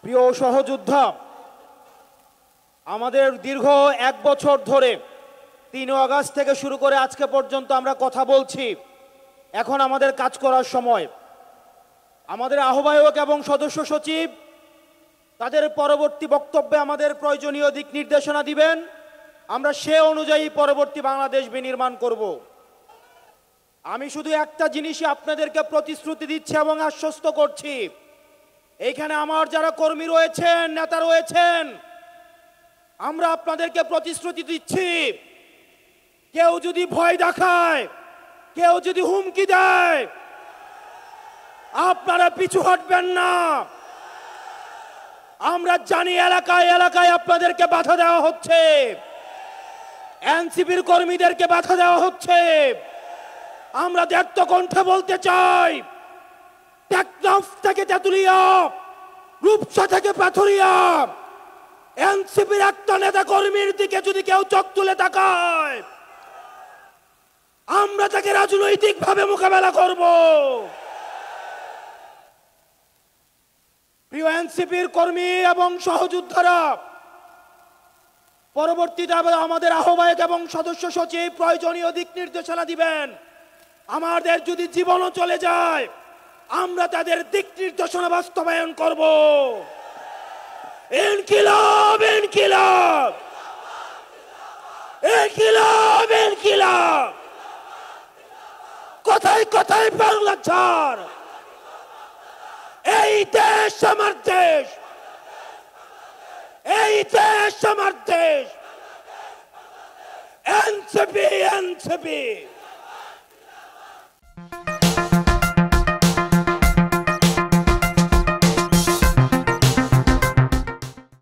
প্রিয় সহযোদ্ধা, আমাদের দীর্ঘ 1 বছর ধরে 3 আগস্ট থেকে শুরু করে আজকে পর্যন্ত আমরা কথা বলছি। এখন আমাদের কাজ করার সময়। আমাদের আহ্বায়ক এবং সদস্য সচিব তাদের পরবর্তী বক্তব্যে আমাদের প্রয়োজনীয় দিক নির্দেশনা দিবেন। আমরা সে অনুযায়ী পরবর্তী বাংলাদেশ বিনির্মাণ করব। আমি শুধু একটা জিনিসই আপনাদেরকে প্রতিশ্রুতি দিচ্ছি এবং আশ্বস্ত করছি, এইখানে আমার যারা কর্মী রয়েছেন, নেতা রয়েছেন, আমরা আপনাদেরকে প্রতিশ্রুতি দিচ্ছি, কেউ যদি ভয় দেখায়, কেউ যদি হুমকি দেয়, আপনারা পিছু হটবেন না। আমরা জানি এলাকায় এলাকায় আপনাদেরকে বাধা দেওয়া হচ্ছে, এনসিপির কর্মীদেরকে বাধা দেওয়া হচ্ছে। আমরা দ্ব্যর্থ কণ্ঠে বলতে চাই, টেকনাফ থেকে তেঁতুলিয়া, রূপসা থেকে পাথুরিয়া, এনসিপির একটা নেতা কর্মীর দিকে যদি কেউ চোখ তুলে তাকায়, আমরা তাকে রাজনৈতিকভাবে মোকাবেলা করব। প্রিয় এনসিপির কর্মী এবং সহযোদ্ধারা, পরবর্তীতে আমাদের আহ্বায়ক এবং সদস্য সচিব প্রয়োজনীয় দিক নির্দেশনা দিবেন। আমাদের যদি জীবনও চলে যায়, আমরা তাদের দিক নির্দেশনা বাস্তবায়ন করব। ইনকিলাব ইনকিলাব ইনকিলাব ইনকিলাব। কোথায় কোথায় বাংলা ছাড়। এই দেশ আমার দেশ, এই দেশ আমার দেশ। NCP NCP.